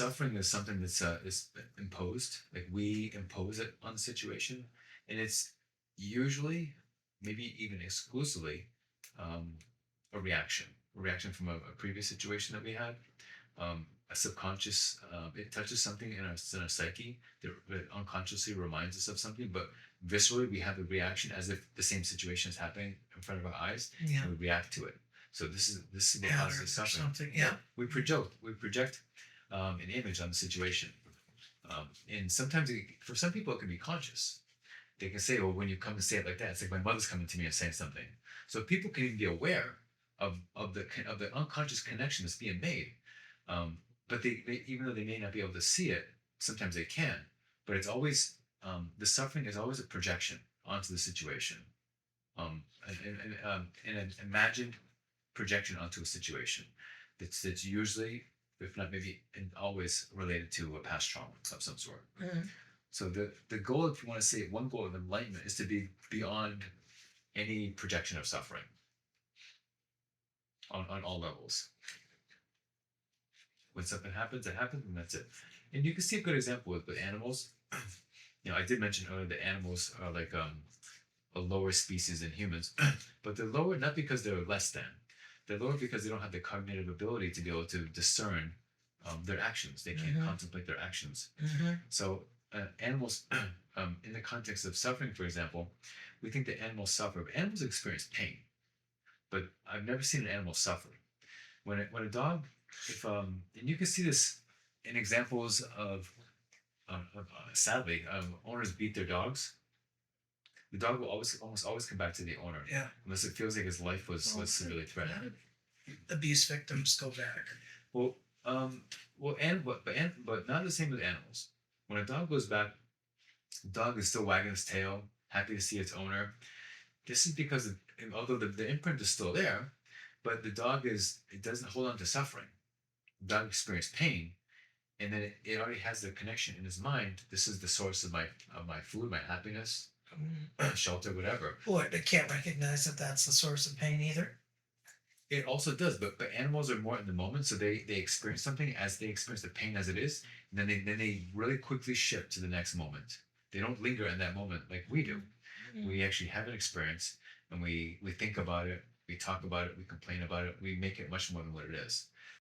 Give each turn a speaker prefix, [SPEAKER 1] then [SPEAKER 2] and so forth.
[SPEAKER 1] suffering is something that's is imposed. Like we impose it on the situation, and it's usually, maybe even exclusively, um, a reaction from a previous situation that we had. A subconscious, it touches something in our psyche that unconsciously reminds us of something, but viscerally we have a reaction as if the same situation is happening in front of our eyes,
[SPEAKER 2] Yeah.
[SPEAKER 1] and we react to it. So this is what causes the
[SPEAKER 2] Patterns or
[SPEAKER 1] suffering.
[SPEAKER 2] something. Yeah.
[SPEAKER 1] We project an image on the situation, and sometimes for some people it can be conscious. They can say, "Well, when you come to say it like that, it's like my mother's coming to me and saying something." So people can even be aware of the unconscious connection that's being made, um, but they even though they may not be able to see it, sometimes they can. But it's always the suffering is always a projection onto the situation, and an imagined projection onto a situation that's usually, if not maybe, and always related to a past trauma of some sort.
[SPEAKER 2] Mm.
[SPEAKER 1] So the goal, if you want to say it, one goal of enlightenment is to be beyond any projection of suffering on all levels. When something happens, it happens, and that's it. And you can see a good example with animals. I did mention earlier that animals are like a lower species than humans, but they're lower not because they're less than. They're lower because they don't have the cognitive ability to be able to discern their actions. They can't contemplate their actions. So animals, in the context of suffering, for example, we think that animals suffer, but animals experience pain. But I've never seen an animal suffer. When a dog, if and you can see this in examples of sadly, owners beat their dogs. The dog will almost always come back to the owner,
[SPEAKER 2] Yeah.
[SPEAKER 1] unless it feels like his life was severely threatened.
[SPEAKER 2] Abuse victims go back.
[SPEAKER 1] Well, but not the same with animals. When a dog goes back, the dog is still wagging its tail, happy to see its owner. This is because although the imprint is still there, but it doesn't hold on to suffering. The dog experienced pain, and then it already has the connection in his mind. This is the source of my food, my happiness, shelter, whatever.
[SPEAKER 2] Boy, they can't recognize that that's the source of pain either.
[SPEAKER 1] It also does, but animals are more in the moment, so they experience something as they experience the pain as it is, and then they really quickly shift to the next moment. They don't linger in that moment like we do. We actually have an experience, and we think about it, we talk about it, we complain about it, we make it much more than what it is.